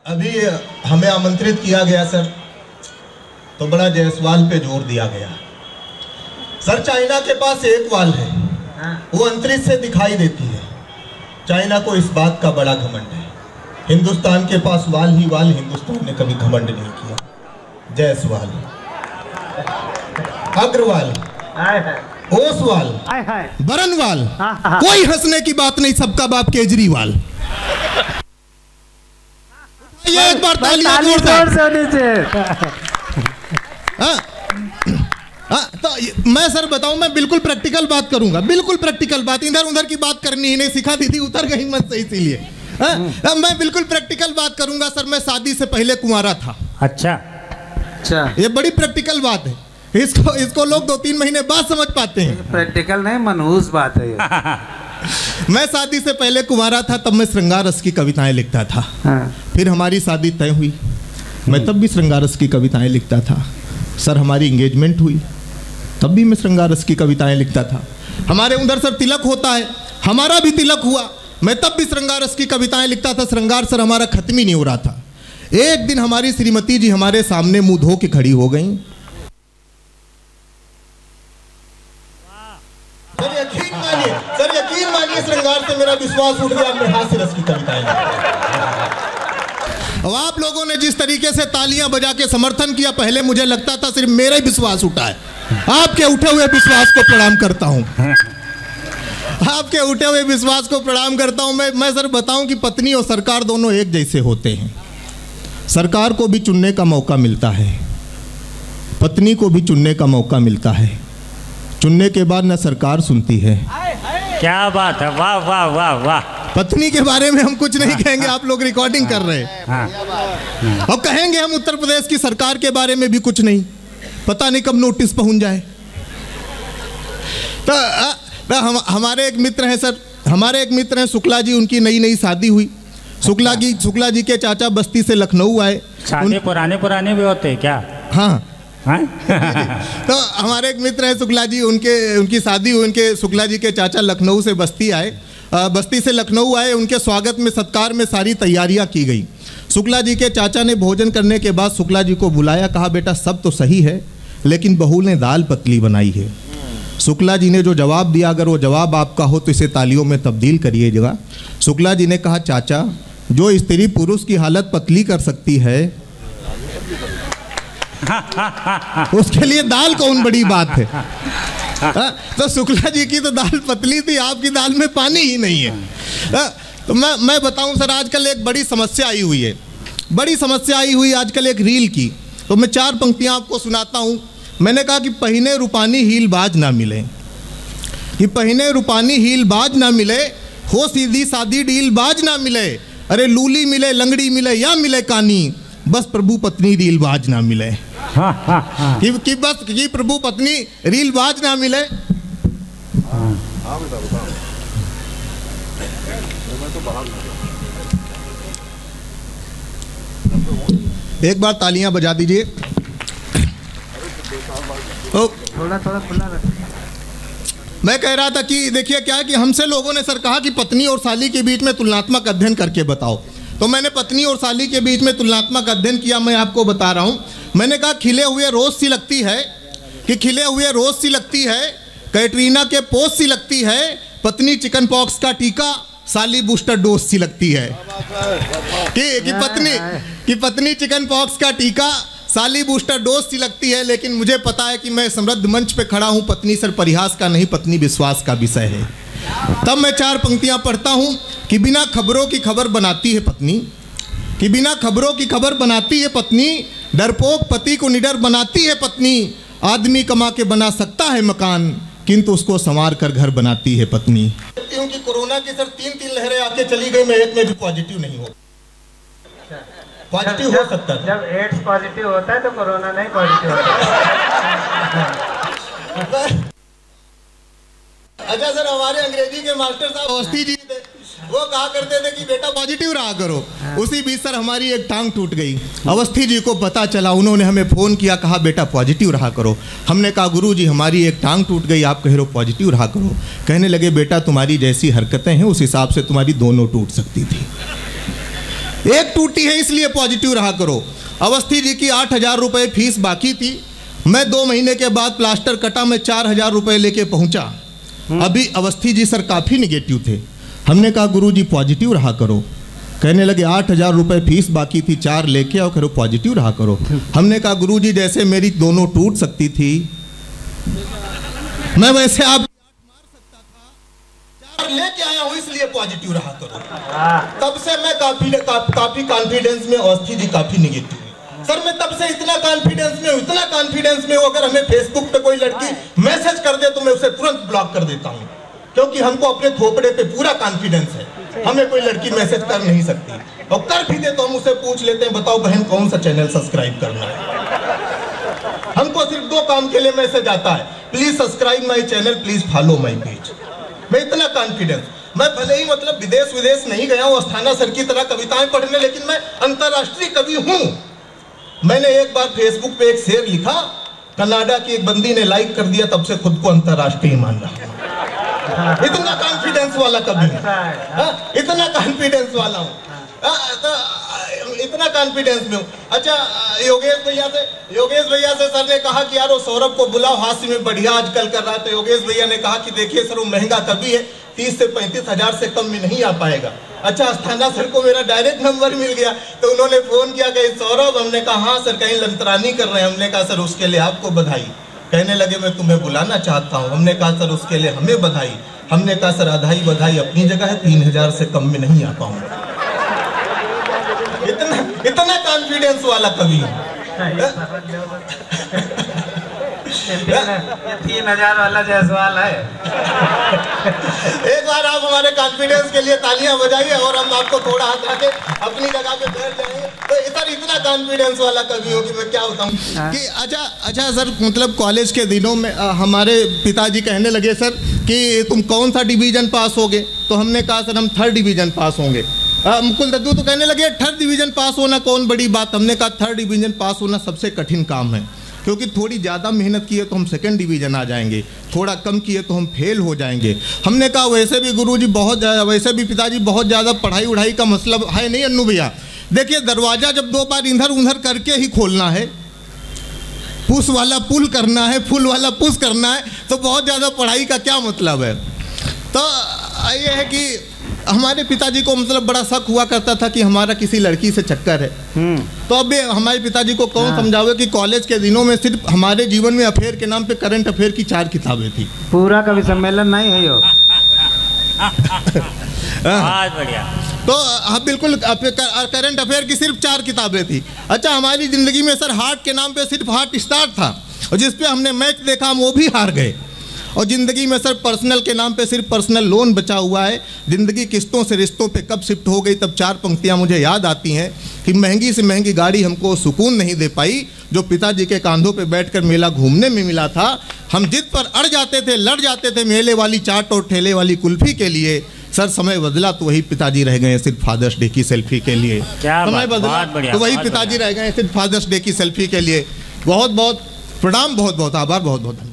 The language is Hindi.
अभी हमें आमंत्रित किया गया सर, तो बड़ा जायसवाल पे जोर दिया गया। सर चाइना के पास एक वाल है, वो अंतरिक्ष से दिखाई देती है। चाइना को इस बात का बड़ा घमंड है। हिंदुस्तान के पास वाल ही वाल, हिंदुस्तान ने कभी घमंड नहीं किया। जायसवाल, अग्रवाल, ओसवाल, बरनवाल, कोई हंसने की बात नहीं, सबका बाप केजरीवाल। ये एक बार तालियां जोरदार तो मैं सर बताऊं, मैं बिल्कुल प्रैक्टिकल बात करूंगा, बिल्कुल प्रैक्टिकल बात। इधर उधर की बात करनी ही नहीं सिखा दी थी, उतर गई मन से, इसीलिए मैं बिल्कुल प्रैक्टिकल बात करूंगा सर। मैं शादी से पहले कुंवारा था। अच्छा, ये बड़ी प्रैक्टिकल बात है। इसको लोग 2-3 महीने बाद समझ पाते हैं। प्रैक्टिकल नहीं, मनहूस बात है ये। मैं शादी से पहले कुंवारा था, तब मैं श्रृंगार रस की कविताएं लिखता था। फिर हमारी शादी तय हुई, मैं तब भी श्रृंगार रस की कविताएं लिखता था। सर हमारी एंगेजमेंट हुई, तब भी मैं श्रृंगार रस की कविताएं लिखता था। हमारे उधर सर तिलक होता है, हमारा भी तिलक हुआ, मैं तब भी श्रृंगार रस की कविताएं लिखता था। श्रृंगार सर हमारा खत्म ही नहीं हो रहा था। एक दिन हमारी श्रीमती जी हमारे सामने मुंह धो के खड़ी हो गई। सर यकीन मानिए श्रृंगार से मेरा विश्वास उठ गया। मैं हास्य रस की कविताएं। अब आप लोगों ने जिस तरीके से तालियां बजा के समर्थन किया, पहले मुझे लगता था सिर्फ मेरा ही विश्वास उठा है। आपके उठे हुए विश्वास को प्रणाम करता हूं, आपके उठे हुए विश्वास को प्रणाम करता हूं। मैं सर बताऊं कि पत्नी और सरकार दोनों एक जैसे होते हैं। सरकार को भी चुनने का मौका मिलता है, पत्नी को भी चुनने का मौका मिलता है। चुनने के बाद न सरकार सुनती है। क्या बात है, वाह वाह वाह वाह। पत्नी के बारे में हम कुछ नहीं कहेंगे, आप लोग रिकॉर्डिंग कर रहे हैं। और कहेंगे हम उत्तर प्रदेश की सरकार के बारे में भी कुछ नहीं, पता नहीं कब नोटिस पहुंच जाए। तो हमारे एक मित्र हैं सर, हमारे एक मित्र हैं शुक्ला जी, उनकी नई शादी हुई। शुक्ला जी के चाचा बस्ती से लखनऊ आए। शादी पुराने भी होते हैं क्या? हाँ तो हमारे एक मित्र हैं शुक्ला जी, उनकी शादी हुई। उनके शुक्ला जी के चाचा लखनऊ से बस्ती आए, बस्ती से लखनऊ आए। उनके स्वागत में सत्कार में सारी तैयारियां की गई। शुक्ला जी के चाचा ने भोजन करने के बाद शुक्ला जी को बुलाया, कहा बेटा सब तो सही है, लेकिन बहू ने दाल पतली बनाई है। शुक्ला जी ने जो जवाब दिया, अगर वो जवाब आपका हो तो इसे तालियों में तब्दील करिएगा। शुक्ला जी ने कहा चाचा, जो स्त्री पुरुष की हालत पतली कर सकती है उसके लिए दाल कौन बड़ी बात है। तो शुक्ला जी की तो दाल पतली थी, आपकी दाल में पानी ही नहीं है। तो मैं बताऊं सर, आजकल एक बड़ी समस्या आई हुई है, बड़ी समस्या आई हुई आजकल एक रील की। तो मैं 4 पंक्तियां आपको सुनाता हूं। मैंने कहा कि पहिने रूपानी हील बाज ना मिले, कि पहिने रूपानी हील बाज ना मिले, हो सीधी सादी डील बाज ना मिले। अरे लूली मिले, लंगड़ी मिले या मिले कानी, बस प्रभु पत्नी रील बाज ना मिले। कि बस कि प्रभु पत्नी रील बाज ना मिले। एक बार तालियां बजा दीजिए। थोड़ा खुला रख। मैं कह रहा था कि देखिए क्या है कि हमसे लोगों ने सर कहा कि पत्नी और साली के बीच में तुलनात्मक अध्ययन करके बताओ। तो मैंने पत्नी और साली के बीच में तुलनात्मक अध्ययन किया। मैं आपको बता रहा हूं। मैंने कहा खिले हुए रोज सी लगती है, कि खिले हुए रोज सी लगती है, कैटरीना के पोस्ट सी लगती है, पत्नी चिकन पॉक्स का टीका, साली बूस्टर डोज सी लगती है। कि पत्नी चिकन पॉक्स का टीका, साली बूस्टर डोज सी लगती है। लेकिन मुझे पता है कि मैं समृद्ध मंच पे खड़ा हूं, पत्नी सर परिहास का नहीं, पत्नी विश्वास का विषय है। तब मैं 4 पंक्तियां पढ़ता हूं कि बिना खबरों की खबर बनाती है पत्नी, कि बिना खबरों की खबर बनाती है पत्नी, डरपोक पति को निडर बनाती है पत्नी। आदमी कमा के बना सकता है मकान, किंतु उसको संवार कर घर बनाती है पत्नी। क्योंकि कोरोना की सर 3 लहरें आके चली गई, मैं एक में भी पॉजिटिव नहीं हूँ। पॉजिटिव हो सकता है। जब एड्स पॉजिटिव होता है तो कोरोना नहीं पॉजिटिव होता। अच्छा सर, हमारे अंग्रेजी के मास्टर साहब अवस्थी जी थे, वो कहा करते थे कि बेटा पॉजिटिव रहा करो। उसी बीच सर हमारी एक टांग टूट गई। अवस्थी जी को पता चला, उन्होंने हमें फ़ोन किया, कहा बेटा पॉजिटिव रहा करो। हमने कहा गुरुजी हमारी एक टांग टूट गई, आप कह रहे हो पॉजिटिव रहा करो। कहने लगे बेटा तुम्हारी जैसी हरकतें हैं उस हिसाब से तुम्हारी दोनों टूट सकती थी। एक टूटी है इसलिए पॉजिटिव रहा करो। अवस्थी जी की 8,000 रुपये फीस बाकी थी। मैं 2 महीने के बाद प्लास्टर कटा, मैं 4,000 रुपये लेके पहुंचा। अभी अवस्थी जी सर काफ़ी निगेटिव थे। हमने कहा गुरुजी पॉजिटिव रहा करो। कहने लगे 8,000 रुपये फीस बाकी थी, 4 लेके आओ, करो पॉजिटिव रहा करो। हमने कहा गुरुजी जैसे मेरी दोनों टूट सकती थी, मैं वैसे आप लेके आया हूं इसलिए पॉजिटिव रहा करो। तब से मैं काफी कॉन्फिडेंस में, अवस्थी जी काफी निगेटिव है। सर मैं तब से इतना कॉन्फिडेंस में हूं, अगर हमें फेसबुक पे कोई लड़की मैसेज कर दे तो मैं उसे तुरंत ब्लॉक कर देता हूं, क्योंकि हमको अपने थोपड़े पे पूरा कॉन्फिडेंस है। हमें कोई लड़की मैसेज कर नहीं सकती, और कर भी दे तो हम उसे पूछ लेते हैं, बताओ बहन कौन सा चैनल सब्सक्राइब करना है। हमको सिर्फ 2 काम के लिए मैसेज आता है, please subscribe my channel, please follow my page. मैं इतना कॉन्फिडेंस, मैं भले ही मतलब विदेश नहीं गया हूँ अस्थाना सर की तरह कविताएं पढ़ने, लेकिन मैं अंतरराष्ट्रीय कवि हूँ। मैंने एक बार फेसबुक पे एक शेर लिखा, कनाडा की एक बंदी ने लाइक कर दिया, तब से खुद को अंतरराष्ट्रीय मान रहा। इतना कॉन्फिडेंस वाला कभी इतना कॉन्फिडेंस वाला हूँ, इतना कॉन्फिडेंस में हूँ। अच्छा योगेश भैया से सर ने कहा कि यार वो सौरभ को बुलाओ, हास्य में बढ़िया आजकल कर रहा है। तो योगेश भैया ने कहा कि देखिए सर वो महंगा कवि है, 30 से 35 हजार से कम में नहीं आ पाएगा। अच्छा अस्थाना सर को मेरा डायरेक्ट नंबर मिल गया, तो उन्होंने फोन किया कि सौरभ, हमने कहा हाँ सर कहीं लंतरानी कर रहे हैं। हमने कहा सर उसके लिए आपको बधाई। कहने लगे मैं तुम्हें बुलाना चाहता हूँ। हमने कहा सर उसके लिए हमें बधाई। हमने कहा सर बधाई अपनी जगह है, 3,000 से कम में नहीं आ पाऊंगा। इतना कॉन्फिडेंस वाला कवि है। ये 3,000 वाला जायसवाल है। एक बार आप हमारे कॉन्फिडेंस के लिए तालियां बजाइए, और हम आपको थोड़ा हाथ रखे अपनी जगह पे बैठ जाएंगे। तो सर इतना कॉन्फिडेंस वाला कवि हो कि मैं क्या बताऊं कि अच्छा सर मतलब कॉलेज के दिनों में हमारे पिताजी कहने लगे सर कि तुम कौन सा डिवीजन पास होगे। तो हमने कहा सर हम 3rd डिवीजन पास होंगे। मुकुल दद्दू तो कहने लगे 3rd डिवीजन पास होना कौन बड़ी बात। हमने कहा 3rd डिवीजन पास होना सबसे कठिन काम है, क्योंकि थोड़ी ज़्यादा मेहनत किए तो हम 2nd डिवीजन आ जाएंगे, थोड़ा कम किए तो हम फेल हो जाएंगे। हमने कहा वैसे भी गुरुजी वैसे भी पिताजी बहुत ज़्यादा पढ़ाई उढ़ाई का मतलब है नहीं अन्नू भैया। देखिए दरवाज़ा जब 2 बार इधर उधर करके ही खोलना है, पुश वाला पुल करना है, फुल वाला पुश करना है, तो बहुत ज़्यादा पढ़ाई का क्या मतलब है। तो ये है कि हमारे पिताजी को मतलब बड़ा शक हुआ करता था कि हमारा किसी लड़की से चक्कर है। तो अब हमारे पिताजी को कौन समझावे कि कॉलेज के दिनों में सिर्फ हमारे जीवन में अफेयर के नाम पे करंट अफेयर की 4 किताबें थी। पूरा कवि सम्मेलन नहीं है यो। बहुत बढ़िया। तो हाँ बिल्कुल करंट अफेयर की सिर्फ 4 किताबें थी। अच्छा हमारी ज़िंदगी में सर हार्ट के नाम पे सिर्फ हार्ट स्टार था, और जिस पे हमने मैच देखा हम वो भी हार गए। और ज़िंदगी में सर पर्सनल के नाम पे सिर्फ पर्सनल लोन बचा हुआ है। ज़िंदगी किस्तों से रिश्तों पे कब शिफ्ट हो गई, तब 4 पंक्तियाँ मुझे याद आती हैं कि महंगी से महंगी गाड़ी हमको सुकून नहीं दे पाई, जो पिताजी के कांधों पे बैठकर मेला घूमने में मिला था। हम जिद पर अड़ जाते थे, लड़ जाते थे मेले वाली चाट और ठेले वाली कुल्फ़ी के लिए। सर समय बदला तो वही पिताजी रह गए सिर्फ फादर्स डे की सेल्फी के लिए। समय बदला तो वही पिताजी रह गए सिर्फ फादर्स डे की सेल्फी के लिए। बहुत बहुत प्रणाम, बहुत बहुत आभार, बहुत बहुत धन्यवाद।